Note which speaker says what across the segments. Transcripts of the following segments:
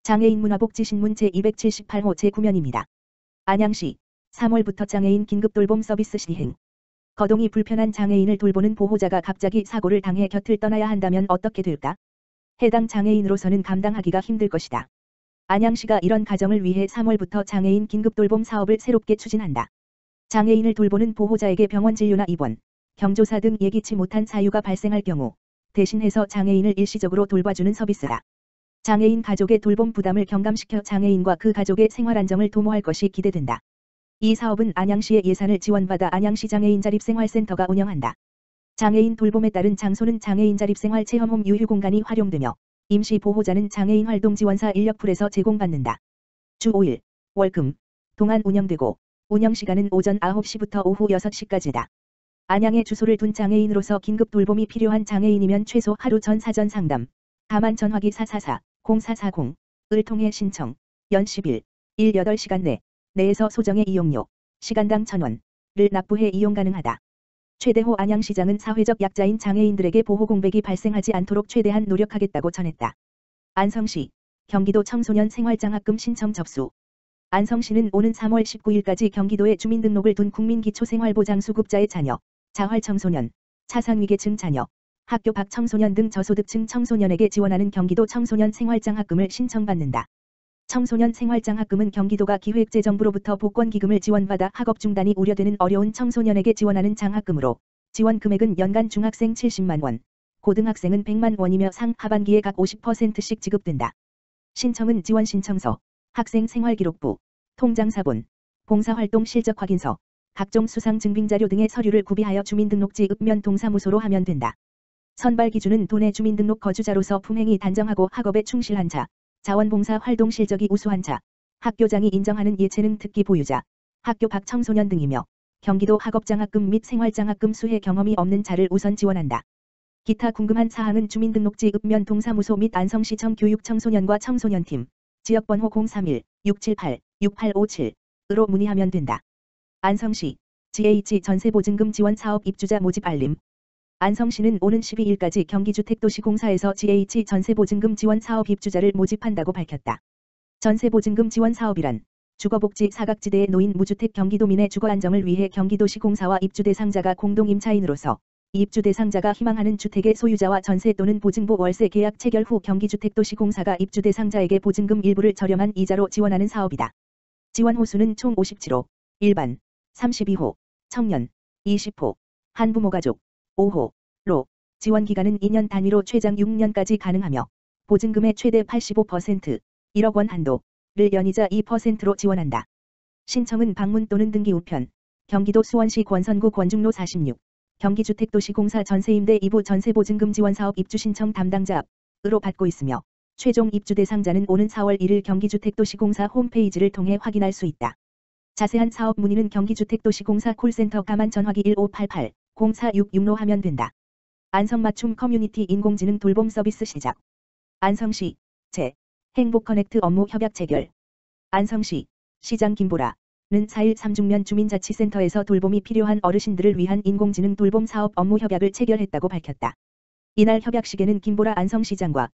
Speaker 1: 장애인 문화복지신문 제278호 제9면입니다. 안양시 3월부터 장애인 긴급돌봄 서비스 시행. 거동이 불편한 장애인을 돌보는 보호자가 갑자기 사고를 당해 곁을 떠나야 한다면 어떻게 될까? 해당 장애인으로서는 감당하기가 힘들 것이다. 안양시가 이런 가정을 위해 3월부터 장애인 긴급돌봄 사업을 새롭게 추진한다. 장애인을 돌보는 보호자에게 병원 진료나 입원, 경조사 등 예기치 못한 사유가 발생할 경우 대신해서 장애인을 일시적으로 돌봐주는 서비스다. 장애인 가족의 돌봄 부담을 경감시켜 장애인과 그 가족의 생활 안정을 도모할 것이 기대된다. 이 사업은 안양시의 예산을 지원받아 안양시 장애인 자립생활센터가 운영한다. 장애인 돌봄에 따른 장소는 장애인 자립생활 체험홈 유휴공간이 활용되며 임시 보호자는 장애인 활동 지원사 인력풀에서 제공받는다. 주 5일, 월금 동안 운영되고 운영시간은 오전 9시부터 오후 6시까지다. 안양에 주소를 둔 장애인으로서 긴급 돌봄이 필요한 장애인이면 최소 하루 전 사전 상담, 다만 전화기 444-0440을 통해 신청, 연 10일, 8시간 내에서 소정의 이용료, 시간당 1,000원을 납부해 이용 가능하다. 최대호 안양시장은 사회적 약자인 장애인들에게 보호 공백이 발생하지 않도록 최대한 노력하겠다고 전했다. 안성시, 경기도 청소년 생활장학금 신청 접수. 안성시는 오는 3월 19일까지 경기도에 주민등록을 둔 국민기초생활보장수급자의 자녀, 자활청소년, 차상위계층 자녀, 학교 밖 청소년 등 저소득층 청소년에게 지원하는 경기도 청소년 생활장학금을 신청받는다. 청소년 생활장학금은 경기도가 기획재정부로부터 복권기금을 지원받아 학업 중단이 우려되는 어려운 청소년에게 지원하는 장학금으로 지원 금액은 연간 중학생 70만 원, 고등학생은 100만 원이며 상 하반기에 각 50%씩 지급된다. 신청은 지원신청서, 학생생활기록부, 통장사본, 봉사활동 실적 확인서, 각종 수상 증빙자료 등의 서류를 구비하여 주민등록지 읍면 동사무소로 하면 된다. 선발 기준은 도내 주민등록 거주자로서 품행이 단정하고 학업에 충실한 자, 자원봉사 활동 실적이 우수한 자, 학교장이 인정하는 예체능 특기 보유자, 학교 밖 청소년 등이며 경기도 학업장학금 및 생활장학금 수혜 경험이 없는 자를 우선 지원한다. 기타 궁금한 사항은 주민등록지 읍면 동사무소 및 안성시청 교육청소년과 청소년팀, 지역번호 031-678-6857으로 문의하면 된다. 안성시, GH 전세보증금 지원사업 입주자 모집 알림. 안성시는 오는 12일까지 경기주택도시공사에서 GH 전세보증금 지원사업 입주자를 모집한다고 밝혔다. 전세보증금 지원사업이란 주거복지 사각지대에 놓인 무주택 경기도민의 주거안정을 위해 경기도시공사와 입주 대상자가 공동 임차인으로서 입주 대상자가 희망하는 주택의 소유자와 전세 또는 보증부 월세 계약 체결 후 경기주택도시공사가 입주 대상자에게 보증금 일부를 저렴한 이자로 지원하는 사업이다. 지원 호수는 총 57호, 일반, 32호, 청년, 20호, 한부모 가족, 5호로 지원 기간은 2년 단위로 최장 6년까지 가능하며 보증금의 최대 85%, 1억 원 한도를 연이자 2%로 지원한다. 신청은 방문 또는 등기 우편, 경기도 수원시 권선구 권중로 46, 경기주택도시공사 전세임대 2부 전세보증금 지원사업 입주신청 담당자 앞으로 받고 있으며 최종 입주 대상자는 오는 4월 1일 경기주택도시공사 홈페이지를 통해 확인할 수 있다. 자세한 사업 문의는 경기주택도시공사 콜센터 가만 전화기 1588-0466로 하면 된다. 안성맞춤 커뮤니티 인공지능 돌봄 서비스 시작. 안성시, 행복커넥트 업무 협약 체결. 안성시, 시장 김보라는 4일 삼중면 주민자치센터에서 돌봄이 필요한 어르신들을 위한 인공지능 돌봄 사업 업무 협약을 체결했다고 밝혔다. 이날 협약식에는 김보라 안성시장과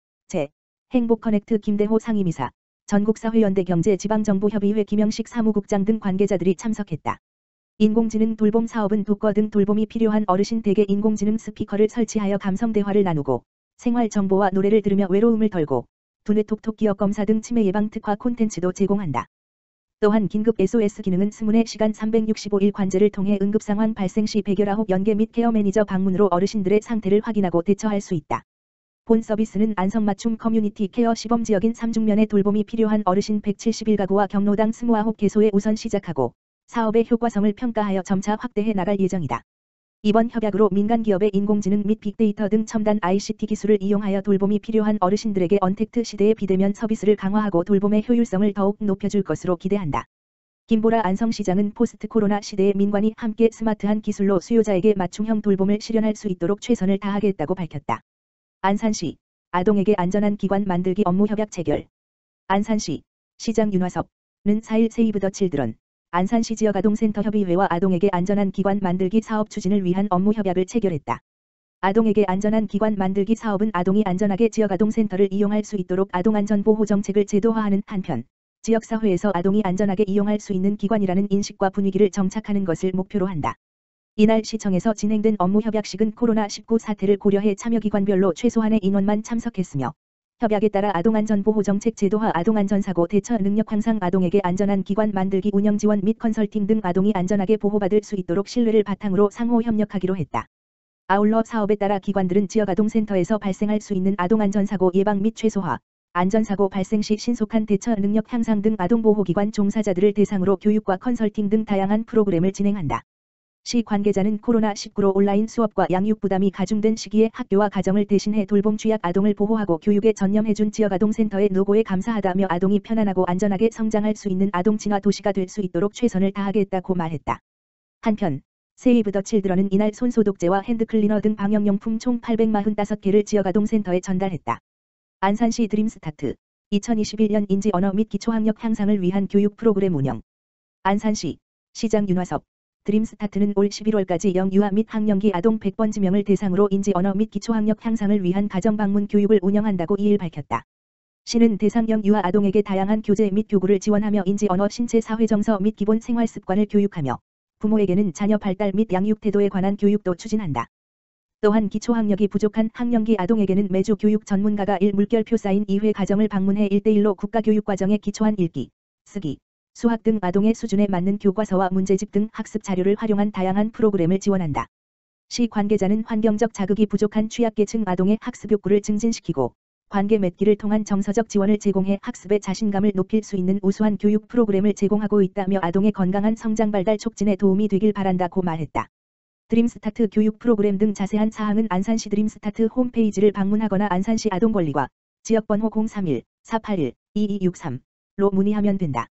Speaker 1: 행복커넥트 김대호 상임이사, 전국사회연대 경제지방정부협의회 김영식 사무국장 등 관계자들이 참석했다. 인공지능 돌봄 사업은 독거 등 돌봄이 필요한 어르신 댁에 인공지능 스피커를 설치하여 감성 대화를 나누고 생활 정보와 노래를 들으며 외로움을 덜고 두뇌 톡톡 기억 검사 등 치매 예방 특화 콘텐츠도 제공한다. 또한 긴급 SOS 기능은 스문의 시간 365일 관제를 통해 응급상황 발생 시 119 연계 및 케어 매니저 방문으로 어르신들의 상태를 확인하고 대처할 수 있다. 본 서비스는 안성맞춤 커뮤니티 케어 시범지역인 삼중면에 돌봄이 필요한 어르신 171가구와 경로당 29개소에 우선 시작하고 사업의 효과성을 평가하여 점차 확대해 나갈 예정이다. 이번 협약으로 민간 기업의 인공지능 및 빅데이터 등 첨단 ICT 기술을 이용하여 돌봄이 필요한 어르신들에게 언택트 시대의 비대면 서비스를 강화하고 돌봄의 효율성을 더욱 높여줄 것으로 기대한다. 김보라 안성시장은 포스트 코로나 시대에 민관이 함께 스마트한 기술로 수요자에게 맞춤형 돌봄을 실현할 수 있도록 최선을 다하겠다고 밝혔다. 안산시, 아동에게 안전한 기관 만들기 업무 협약 체결. 안산시, 시장 윤화섭는 4일 세이브 더 칠드런, 안산시 지역아동센터 협의회와 아동에게 안전한 기관 만들기 사업 추진을 위한 업무 협약을 체결했다. 아동에게 안전한 기관 만들기 사업은 아동이 안전하게 지역아동센터를 이용할 수 있도록 아동안전보호 정책을 제도화하는 한편, 지역사회에서 아동이 안전하게 이용할 수 있는 기관이라는 인식과 분위기를 정착하는 것을 목표로 한다. 이날 시청에서 진행된 업무 협약식은 코로나19 사태를 고려해 참여기관별로 최소한의 인원만 참석했으며, 협약에 따라 아동안전보호정책 제도화 아동안전사고 대처 능력 향상 아동에게 안전한 기관 만들기 운영 지원 및 컨설팅 등 아동이 안전하게 보호받을 수 있도록 신뢰를 바탕으로 상호 협력하기로 했다. 아울러 사업에 따라 기관들은 지역아동센터에서 발생할 수 있는 아동안전사고 예방 및 최소화, 안전사고 발생 시 신속한 대처 능력 향상 등 아동보호기관 종사자들을 대상으로 교육과 컨설팅 등 다양한 프로그램을 진행한다. 시 관계자는 코로나19로 온라인 수업과 양육 부담이 가중된 시기에 학교와 가정을 대신해 돌봄 취약 아동을 보호하고 교육에 전념해준 지역아동센터의 노고에 감사하다며 아동이 편안하고 안전하게 성장할 수 있는 아동 친화 도시가 될 수 있도록 최선을 다하겠다고 말했다. 한편, 세이브 더 칠드런은 이날 손소독제와 핸드클리너 등 방역용품 총 845개를 지역아동센터에 전달했다. 안산시 드림스타트 2021년 인지 언어 및 기초학력 향상을 위한 교육 프로그램 운영. 안산시 시장 윤화섭 드림스타트는 올 11월까지 영유아 및 학령기 아동 100번 지명을 대상으로 인지 언어 및 기초학력 향상을 위한 가정 방문 교육을 운영한다고 이일 밝혔다. 시는 대상 영유아 아동에게 다양한 교재 및 교구를 지원하며 인지 언어 신체 사회 정서 및 기본 생활 습관을 교육하며 부모에게는 자녀 발달 및 양육 태도에 관한 교육도 추진한다. 또한 기초학력이 부족한 학령기 아동에게는 매주 교육 전문가가 물결표 쌓인 2회 가정을 방문해 1:1로 국가교육과정에 기초한 읽기, 쓰기, 수학 등 아동의 수준에 맞는 교과서와 문제집 등 학습 자료를 활용한 다양한 프로그램을 지원한다. 시 관계자는 환경적 자극이 부족한 취약계층 아동의 학습 욕구를 증진시키고 관계 맺기를 통한 정서적 지원을 제공해 학습의 자신감을 높일 수 있는 우수한 교육 프로그램을 제공하고 있다며 아동의 건강한 성장 발달 촉진에 도움이 되길 바란다고 말했다. 드림스타트 교육 프로그램 등 자세한 사항은 안산시 드림스타트 홈페이지를 방문하거나 안산시 아동권리과 지역번호 031-481-2263로 문의하면 된다.